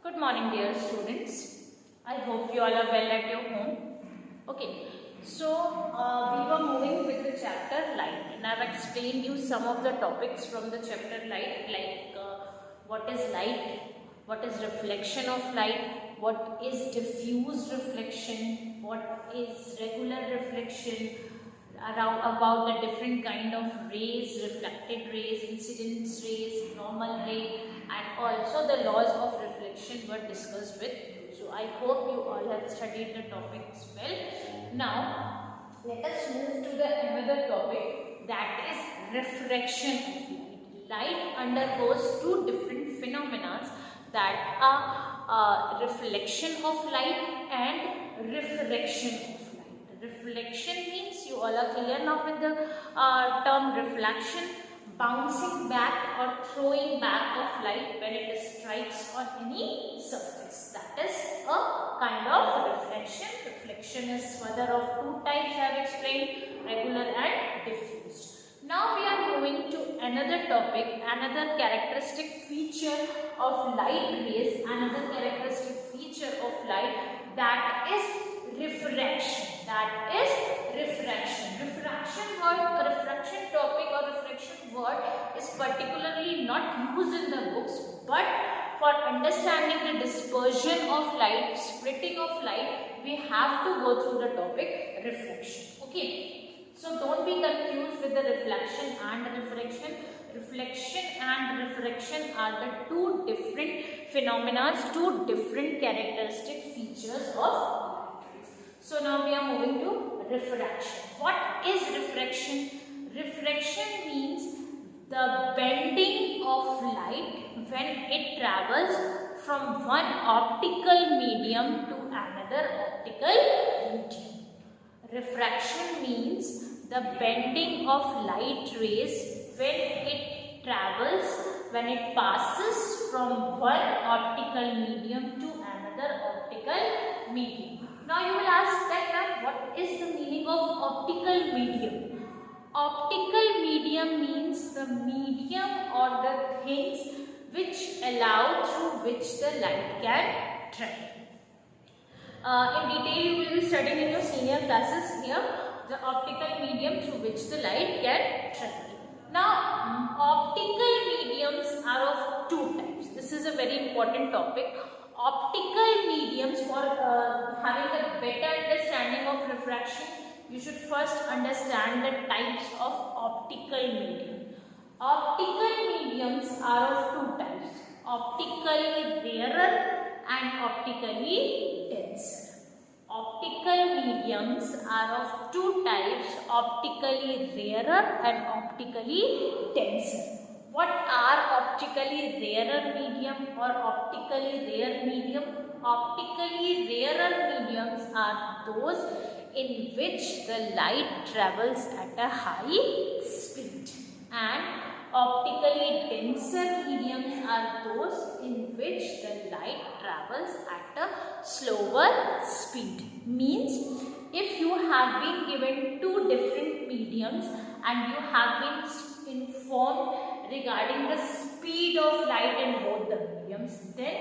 Good morning, dear students. I hope you all are well at your home. Okay, so we were moving with the chapter light, and I've explained you some of the topics from the chapter light, like what is light, what is reflection of light, what is diffuse reflection, what is regular reflection, around about the different kind of rays, reflected rays, incidence rays, normal ray, and also the laws of reflection were discussed with you. So I hope you all have studied the topics well. Now let us move to the another topic, that is refraction of light. Light undergoes two different phenomena, that are reflection of light and refraction of light. Reflection means you all are clear now with the term reflection, bouncing back or throwing back of light when it strikes on any surface. That is a kind of reflection. Reflection is further of two types I have explained, regular and diffused. Now we are moving to another topic, another characteristic feature of light rays, another characteristic feature of light, that is refraction. That is refraction. Refraction topic or refraction word is particularly not used in the books, but for understanding the dispersion of light, splitting of light, we have to go through the topic refraction. Okay, so don't be confused with the reflection and refraction. Reflection and refraction are the two different phenomena, two different characteristic features of light rays. So now we are moving to refraction. What is refraction? Refraction means the bending of light when it travels from one optical medium to another optical medium. Refraction means the bending of light rays when it passes from one optical medium to another optical medium. Now you will ask that, ma'am, what is the meaning of optical medium? Optical medium means the medium or the things which allow through which the light can travel. In detail you will be studying in your senior classes here, the optical medium through which the light can travel. Now, optical mediums are of two types. This is a very important topic. Optical mediums, for having a better understanding of refraction, you should first understand the types of optical medium. Optical mediums are of two types, optically rarer and optically denser. Optical mediums are of two types, optically rarer and optically denser. What are optically rarer medium or optically rare medium? Optically rarer mediums are those in which the light travels at a high speed, and optically denser mediums are those in which the light travels at a slower speed. Means, if you have been given two different mediums and you have been informed regarding the speed of light in both the mediums, then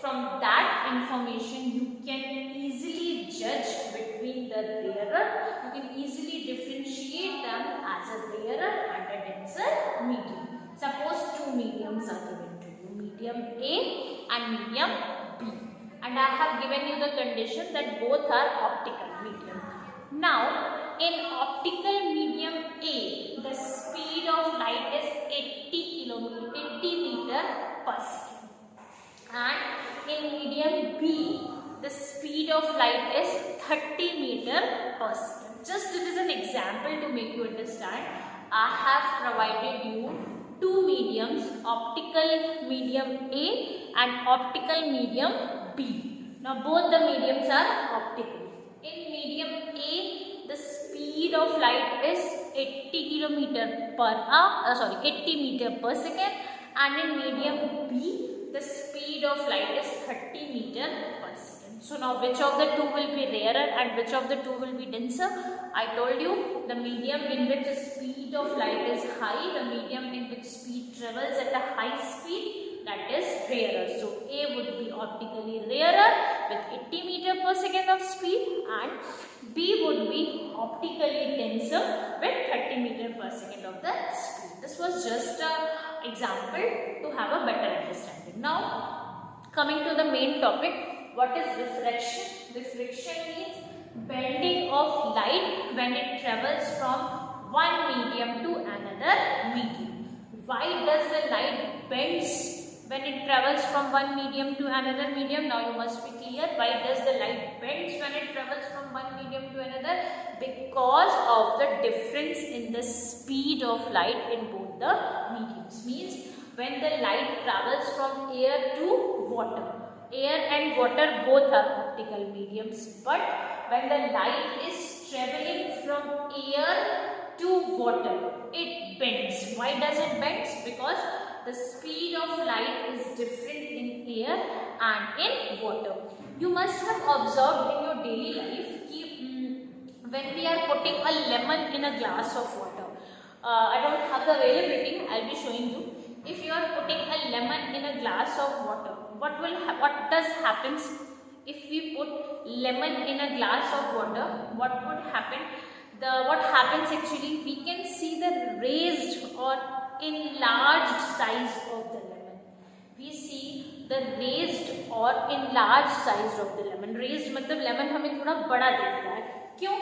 from that information you can easily judge between the rarer, you can easily differentiate them as a rarer and a denser medium. Suppose two mediums are given to you, medium A and medium B, and I have given you the condition that both are optical medium. Now, in optical medium A, the speed of light is 80 meter per second, and in medium B, the speed of light is 30 meter per second. Just it is an example to make you understand. I have provided you two mediums, optical medium A and optical medium B. Now both the mediums are optical. In medium A, the speed of light is 80 meter per second, and in medium B, the speed of light is 30 meter per second. So now which of the two will be rarer and which of the two will be denser? I told you the medium in which the speed of light is high, the medium in which speed travels at a high speed, that is rarer. So A would be optical optically rarer with 80 meter per second of speed, and B would be optically denser with 30 meter per second of the speed. This was just an example to have a better understanding. Now coming to the main topic, what is refraction? Refraction means bending of light when it travels from one medium to another medium. Why does the light bends when it travels from one medium to another medium? Now you must be clear. Why does the light bends when it travels from one medium to another? Because of the difference in the speed of light in both the mediums. Means when the light travels from air to water, air and water both are optical mediums, but when the light is traveling from air to water, it bends. Why does it bend? Because the speed of light is different in air and in water. You must have observed in your daily life when we are putting a lemon in a glass of water. I don't have the availability, I'll be showing you. If you are putting a lemon in a glass of water, what does happens? If we put lemon in a glass of water, what would happen? What happens actually, we can see the raised or enlarged size of the lemon. We see the raised or enlarged size of the lemon. Raised मतलब lemon हमें थोड़ा बड़ा दिखता है. क्यों?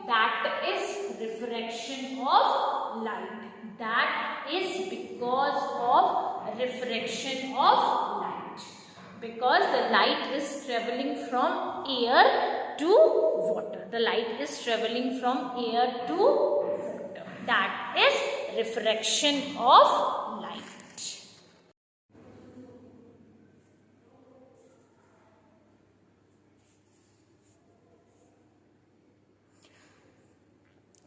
That is refraction of light. That is because of refraction of light. Because the light is traveling from air to water. The light is traveling from air to water. That is refraction of light.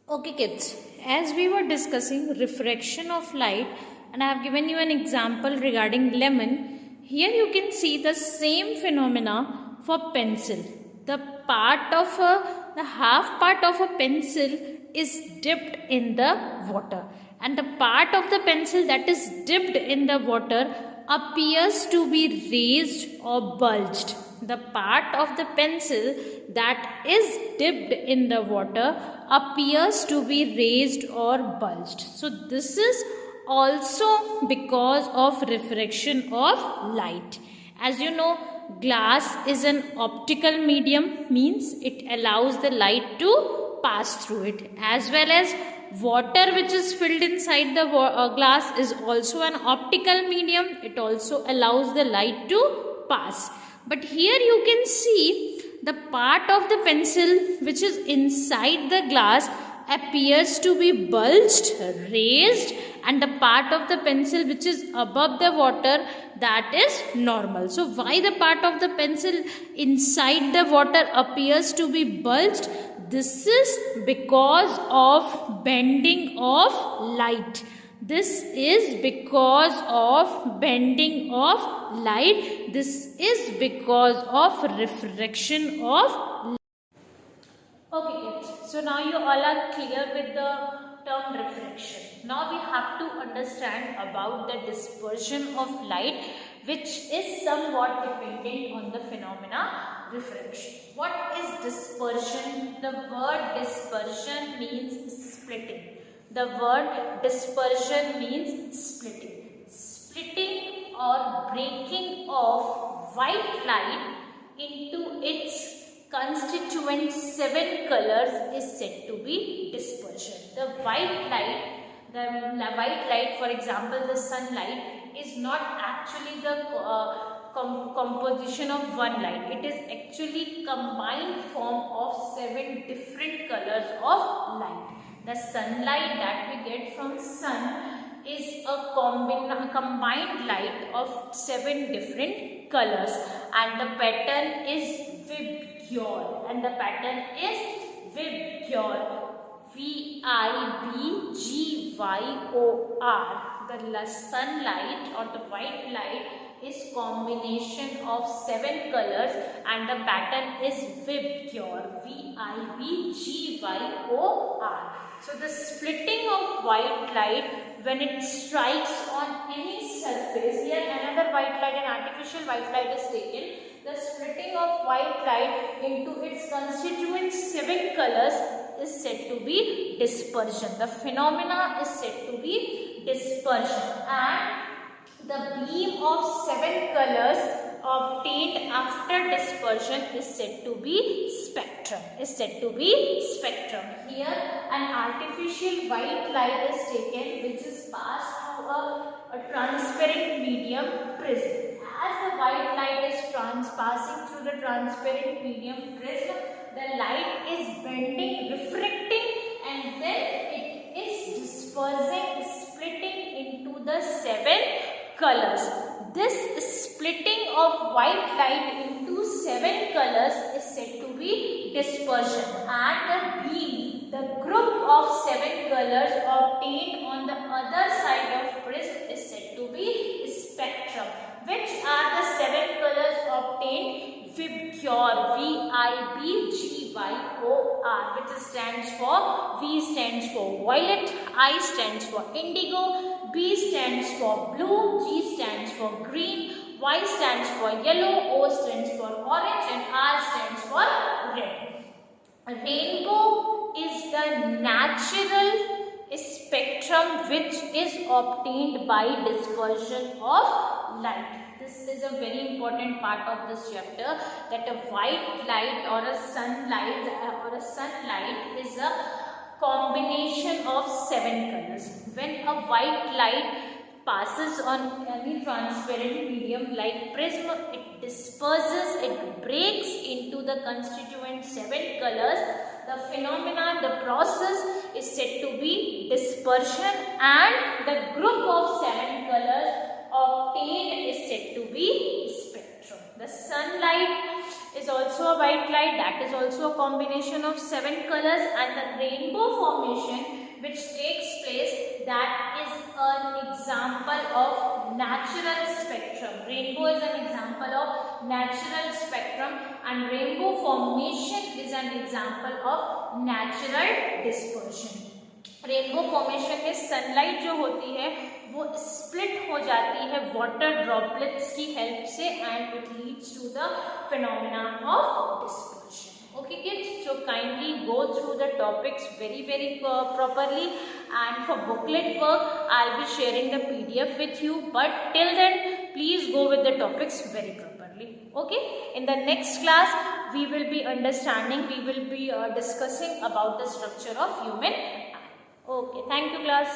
Okay kids, as we were discussing refraction of light, and I have given you an example regarding lemon, here you can see the same phenomena for pencil. The half part of a pencil is dipped in the water, and the part of the pencil that is dipped in the water appears to be raised or bulged. The part of the pencil that is dipped in the water appears to be raised or bulged. So this is also because of refraction of light. As you know, glass is an optical medium, means it allows the light to pass through it, as well as water which is filled inside the glass is also an optical medium. It also allows the light to pass. But here you can see the part of the pencil which is inside the glass appears to be bulged, raised, and the part of the pencil which is above the water, that is normal. So why the part of the pencil inside the water appears to be bulged? This is because of bending of light. This is because of bending of light. This is because of refraction of light. Okay kids, so now you all are clear with the term refraction. Now we have to understand about the dispersion of light, which is somewhat dependent on the phenomena refraction. What is dispersion? The word dispersion means splitting. The word dispersion means splitting. Splitting or breaking of white light into its constituent 7 colors is said to be dispersion. The white light, for example, the sunlight, is not actually the composition of one light. It is actually combined form of 7 different colors of light. The sunlight that we get from sun is a combined light of 7 different colors, and the pattern is Vibgyor, and the pattern is Vibgyor. Vibgyor. The sunlight or the white light is combination of 7 colors, and the pattern is Vibgyor. Vibgyor. So the splitting of white light when it strikes on any surface, here another white white light and artificial white light is taken, the splitting of white light into its constituent 7 colors is said to be dispersion. The phenomena is said to be dispersion, and the beam of 7 colors obtained after dispersion is said to be spectrum. Here an artificial white light is taken which is passed through a transparent medium prism. As the white light is passing through the transparent medium prism, the light is bending, refracting, and then it is dispersing, splitting into the 7 colors. This splitting of white light into 7 colors is said to be dispersion, and the beam, the group of 7 colors obtained on the other side of prism is said to be spectrum. Which are the 7 colors obtained? VIBGYOR, VIBGYOR, which stands for, V stands for violet, I stands for indigo, B stands for blue, G stands for green, Y stands for yellow, O stands for orange, and R stands for red. Rainbow is the natural spectrum which is obtained by dispersion of light. This is a very important part of this chapter, that a white light or a sunlight is a combination of 7 colors. When a white light passes on any transparent medium like prism, it disperses, it breaks into the constituent 7 colors. The phenomenon, the process is said to be dispersion, and the group of 7 colors obtained is said to be spectrum. The sunlight is also a white light, that is also a combination of 7 colors, and the rainbow formation which takes place, that is an example of natural spectrum. Rainbow is an example of natural spectrum, and rainbow formation is an example of natural dispersion. Rainbow formation में sunlight जो होती है वो split हो जाती है water droplets की help से, and it leads to the phenomenon of dispersion. Okay kids, so kindly go through the topics very properly, and for booklet work I'll be sharing the PDF with you, but till then please go with the topics very properly. Okay, in the next class we will be discussing about the structure of human. Okay, thank you class.